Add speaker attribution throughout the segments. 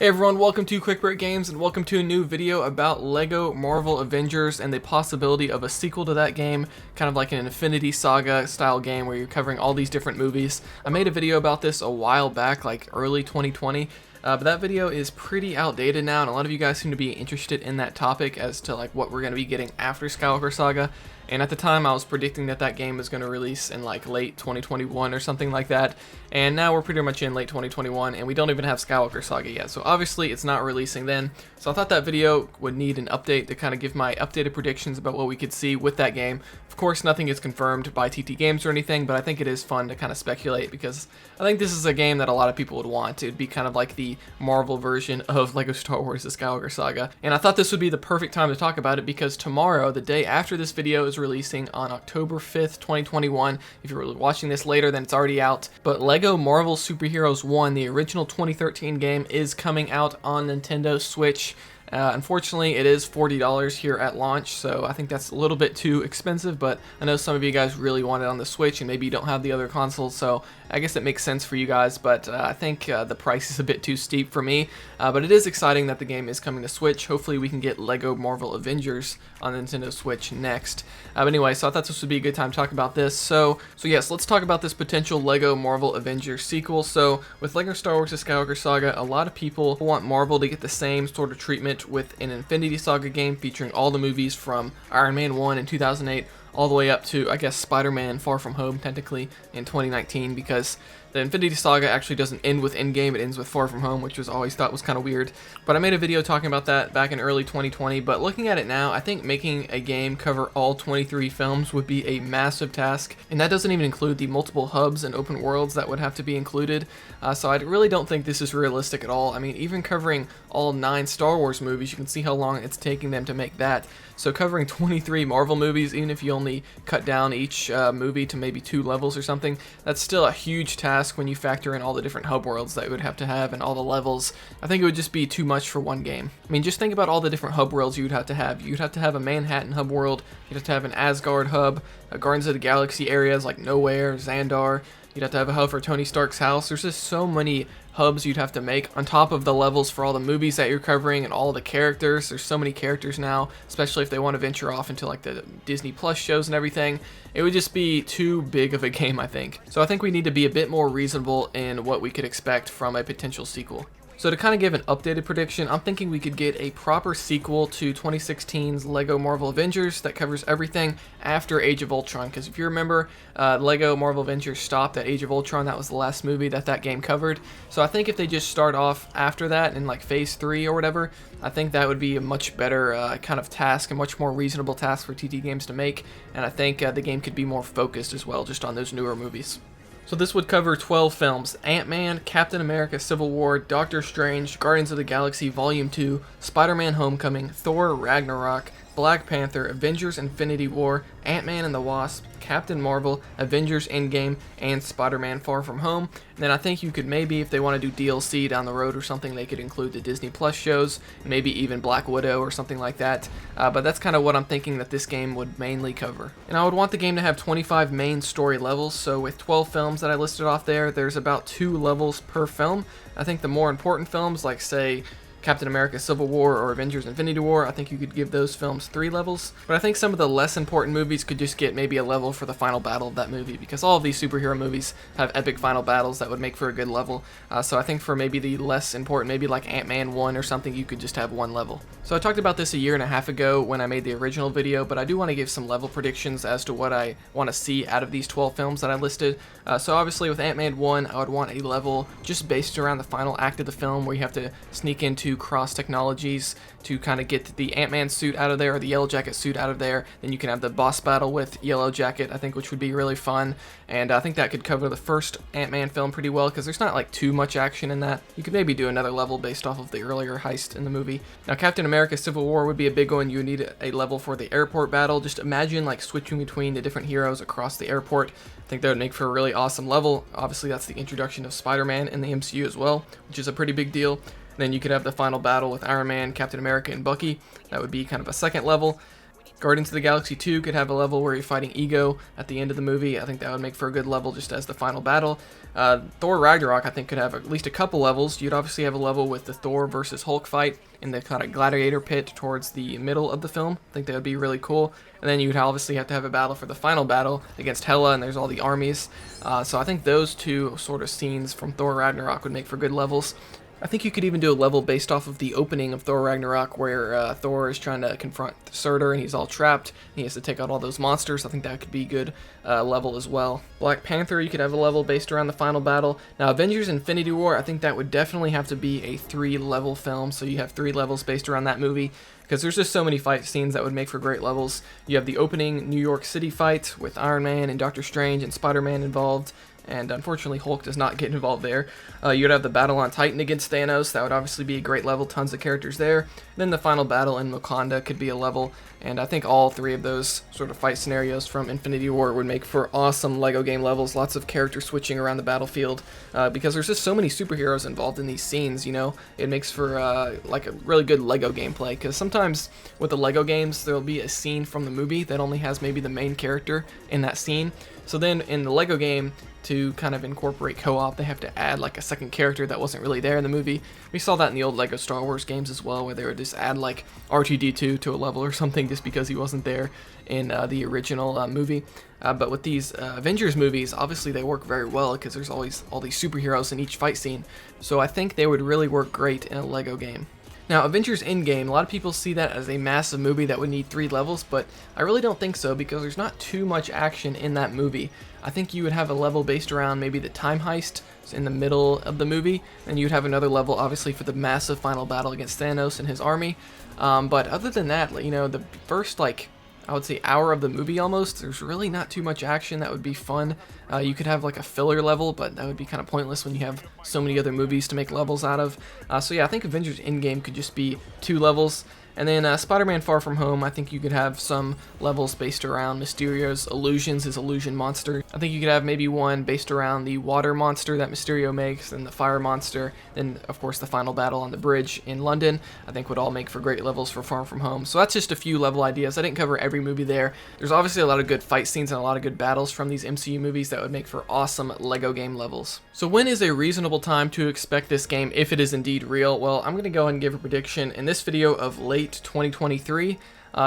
Speaker 1: Hey everyone, welcome to Quick Break Games and welcome to a new video about LEGO Marvel Avengers and the possibility of a sequel to that game, kind of like an Infinity Saga style game where you're covering all these different movies. I made a video about this a while back, like early 2020, but that video is pretty outdated now, and a lot of you guys seem to be interested in that topic as to like what we're going to be getting after Skywalker Saga. And at the time, I was predicting that that game was going to release in like late 2021 or something like that. And now we're pretty much in late 2021, and we don't even have Skywalker Saga yet. So obviously, it's not releasing then. So I thought that video would need an update to kind of give my updated predictions about what we could see with that game. Of course, nothing is confirmed by TT Games or anything, but I think it is fun to kind of speculate because I think this is a game that a lot of people would want. It would be kind of like the Marvel version of LEGO Star Wars: The Skywalker Saga. And I thought this would be the perfect time to talk about it because tomorrow, the day after this video, is releasing on October 5th, 2021. If you're watching this later, then it's already out. But LEGO Marvel Superheroes 1, the original 2013 game, is coming out on Nintendo Switch. Unfortunately, it is $40 here at launch, so I think that's a little bit too expensive, but I know some of you guys really want it on the Switch, and maybe you don't have the other consoles, so I guess it makes sense for you guys, but I think the price is a bit too steep for me. But it is exciting that the game is coming to Switch. Hopefully we can get LEGO Marvel Avengers on the Nintendo Switch next. But anyway, so I thought this would be a good time to talk about this. So yes, let's talk about this potential LEGO Marvel Avengers sequel. So with LEGO Star Wars: The Skywalker Saga, a lot of people want Marvel to get the same sort of treatment with an Infinity Saga game featuring all the movies from Iron Man 1 in 2008 all the way up to, I guess, Spider-Man Far From Home, technically, in 2019, because the Infinity Saga actually doesn't end with Endgame, it ends with Far From Home, which was always thought was kind of weird. But I made a video talking about that back in early 2020, but looking at it now, I think making a game cover all 23 films would be a massive task, and that doesn't even include the multiple hubs and open worlds that would have to be included, so I really don't think this is realistic at all. I mean, even covering all 9 Star Wars movies, you can see how long it's taking them to make that. So covering 23 Marvel movies, even if you only cut down each movie to maybe 2 levels or something, that's still a huge task when you factor in all the different hub worlds that you would have to have and all the levels. I think it would just be too much for one game. I mean, just think about all the different hub worlds you would have to have. You'd have to have a Manhattan hub world, you'd have to have an Asgard hub, a Guardians of the Galaxy areas like Nowhere, Xandar, you'd have to have a hub for Tony Stark's house. There's just so many hubs you'd have to make on top of the levels for all the movies that you're covering and all the characters. There's so many characters now, especially if they want to venture off into like the Disney Plus shows and everything. It would just be too big of a game, I think. So I think we need to be a bit more reasonable in what we could expect from a potential sequel. So to kind of give an updated prediction, I'm thinking we could get a proper sequel to 2016's LEGO Marvel Avengers that covers everything after Age of Ultron. Because if you remember, LEGO Marvel Avengers stopped at Age of Ultron. That was the last movie that game covered. So I think if they just start off after that in like Phase 3 or whatever, I think that would be a much better kind of task, a much more reasonable task for TT Games to make. And I think the game could be more focused as well, just on those newer movies. So this would cover 12 films: Ant-Man, Captain America Civil War, Doctor Strange, Guardians of the Galaxy Volume 2, Spider-Man Homecoming, Thor Ragnarok, Black Panther, Avengers Infinity War, Ant-Man and the Wasp, Captain Marvel, Avengers Endgame, and Spider-Man Far From Home. And then I think you could maybe, if they want to do DLC down the road or something, they could include the Disney Plus shows, maybe even Black Widow or something like that. But that's kind of what I'm thinking that this game would mainly cover. And I would want the game to have 25 main story levels, so with 12 films that I listed off there, there's about 2 levels per film. I think the more important films, like say Captain America Civil War or Avengers Infinity War, I think you could give those films 3 levels. But I think some of the less important movies could just get maybe a level for the final battle of that movie, because all of these superhero movies have epic final battles that would make for a good level. So I think for maybe the less important, maybe like Ant-Man 1 or something, you could just have 1 level. So I talked about this a year and a half ago when I made the original video, but I do want to give some level predictions as to what I want to see out of these 12 films that I listed. So obviously with Ant-Man 1, I would want a level just based around the final act of the film where you have to sneak into cross technologies to kind of get the Ant-Man suit out of there, or the Yellow Jacket suit out of there. Then you can have the boss battle with Yellow Jacket, I think, which would be really fun. And I think that could cover the first Ant-Man film pretty well, because there's not like too much action in that. You could maybe do another level based off of the earlier heist in the movie. Now Captain America Civil War would be a big one. You would need a level for the airport battle. Just imagine like switching between the different heroes across the airport. I think that would make for a really awesome level. Obviously that's the introduction of Spider-Man in the MCU as well, which is a pretty big deal. Then you could have the final battle with Iron Man, Captain America, and Bucky. That would be kind of a second level. Guardians of the Galaxy 2 could have a level where you're fighting Ego at the end of the movie. I think that would make for a good level just as the final battle. Thor Ragnarok, I think, could have at least a couple levels. You'd obviously have a level with the Thor versus Hulk fight in the kind of gladiator pit towards the middle of the film. I think that would be really cool. And then you'd obviously have to have a battle for the final battle against Hela, and there's all the armies. So I think those two sort of scenes from Thor Ragnarok would make for good levels. I think you could even do a level based off of the opening of Thor Ragnarok where Thor is trying to confront Surtur and he's all trapped and he has to take out all those monsters. I think that could be a good level as well. Black Panther, you could have a level based around the final battle. Now Avengers Infinity War, I think that would definitely have to be a 3-level film, so you have 3 levels based around that movie, because there's just so many fight scenes that would make for great levels. You have the opening New York City fight with Iron Man and Doctor Strange and Spider-Man involved, and unfortunately Hulk does not get involved there. You'd have the battle on Titan against Thanos. That would obviously be a great level, tons of characters there. Then the final battle in Wakanda could be a level, and I think all 3 of those sort of fight scenarios from Infinity War would make for awesome LEGO game levels, lots of character switching around the battlefield, because there's just so many superheroes involved in these scenes, you know? It makes for like a really good LEGO gameplay, because sometimes with the LEGO games, there'll be a scene from the movie that only has maybe the main character in that scene. So then in the LEGO game, to kind of incorporate co-op, they have to add like a second character that wasn't really there in the movie. We saw that in the old LEGO Star Wars games as well, where they would just add like R2-D2 to a level or something just because he wasn't there in the original movie. But with these Avengers movies, obviously they work very well because there's always all these superheroes in each fight scene. So I think they would really work great in a LEGO game. Now, Avengers Endgame, a lot of people see that as a massive movie that would need 3 levels, but I really don't think so because there's not too much action in that movie. I think you would have a level based around maybe the time heist in the middle of the movie, and you'd have another level obviously for the massive final battle against Thanos and his army. But other than that, you know, the first I would say hour of the movie almost, there's really not too much action that would be fun. You could have like a filler level, but that would be kind of pointless when you have so many other movies to make levels out of. So yeah, I think Avengers Endgame could just be 2 levels. And then Spider-Man Far From Home, I think you could have some levels based around Mysterio's illusions, his illusion monster. I think you could have maybe one based around the water monster that Mysterio makes, and the fire monster, then of course the final battle on the bridge in London, I think would all make for great levels for Far From Home. So that's just a few level ideas. I didn't cover every movie there. There's obviously a lot of good fight scenes and a lot of good battles from these MCU movies that would make for awesome LEGO game levels. So when is a reasonable time to expect this game if it is indeed real? Well, I'm going to go ahead and give a prediction in this video of late 2023.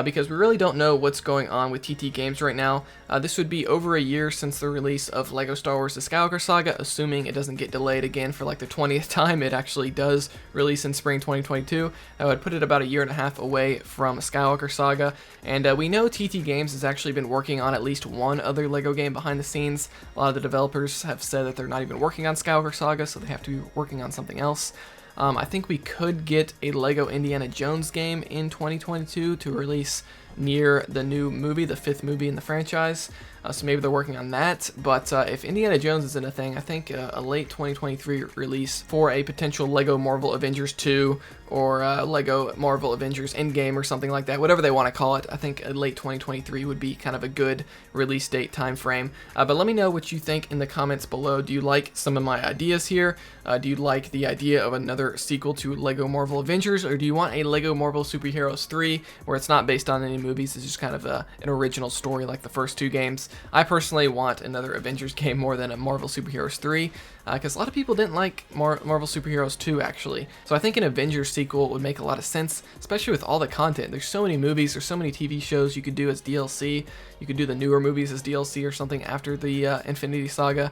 Speaker 1: Because we really don't know what's going on with TT Games right now. This would be over a year since the release of LEGO Star Wars The Skywalker Saga, assuming it doesn't get delayed again for like the 20th time. It actually does release in spring 2022. That would put it about a year and a half away from Skywalker Saga. And we know TT Games has actually been working on at least one other LEGO game behind the scenes. A lot of the developers have said that they're not even working on Skywalker Saga, so they have to be working on something else. I think we could get a LEGO Indiana Jones game in 2022 to release near the new movie, the 5th movie in the franchise. So maybe they're working on that. But if Indiana Jones isn't a thing, I think a late 2023 release for a potential LEGO Marvel Avengers 2 or LEGO Marvel Avengers Endgame or something like that, whatever they want to call it. I think a late 2023 would be kind of a good release date time frame. But let me know what you think in the comments below. Do you like some of my ideas here? Do you like the idea of another sequel to LEGO Marvel Avengers, or do you want a LEGO Marvel Superheroes 3 where it's not based on any movies, it's just kind of an original story like the first 2 games? I personally want another Avengers game more than a Marvel Superheroes 3, because a lot of people didn't like Marvel Superheroes 2 actually. So I think an Avengers sequel would make a lot of sense, especially with all the content. There's so many movies, there's so many TV shows you could do as DLC. You could do the newer movies as DLC or something after the Infinity Saga,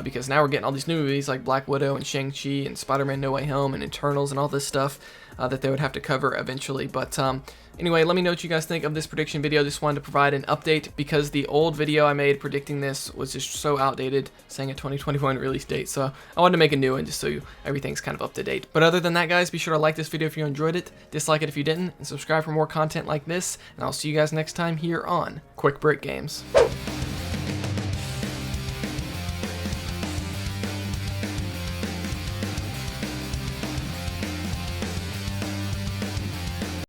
Speaker 1: because now we're getting all these new movies like Black Widow and Shang-Chi and Spider-Man No Way Home and Eternals and all this stuff that they would have to cover eventually. But anyway, let me know what you guys think of this prediction video. Just wanted to provide an update because the old video I made predicting this was just so outdated, saying a 2021 release date. So I wanted to make a new one just so everything's kind of up to date. But other than that, guys, be sure to like this video if you enjoyed it, dislike it if you didn't, and subscribe for more content like this. And I'll see you guys next time here on Quick Break Games.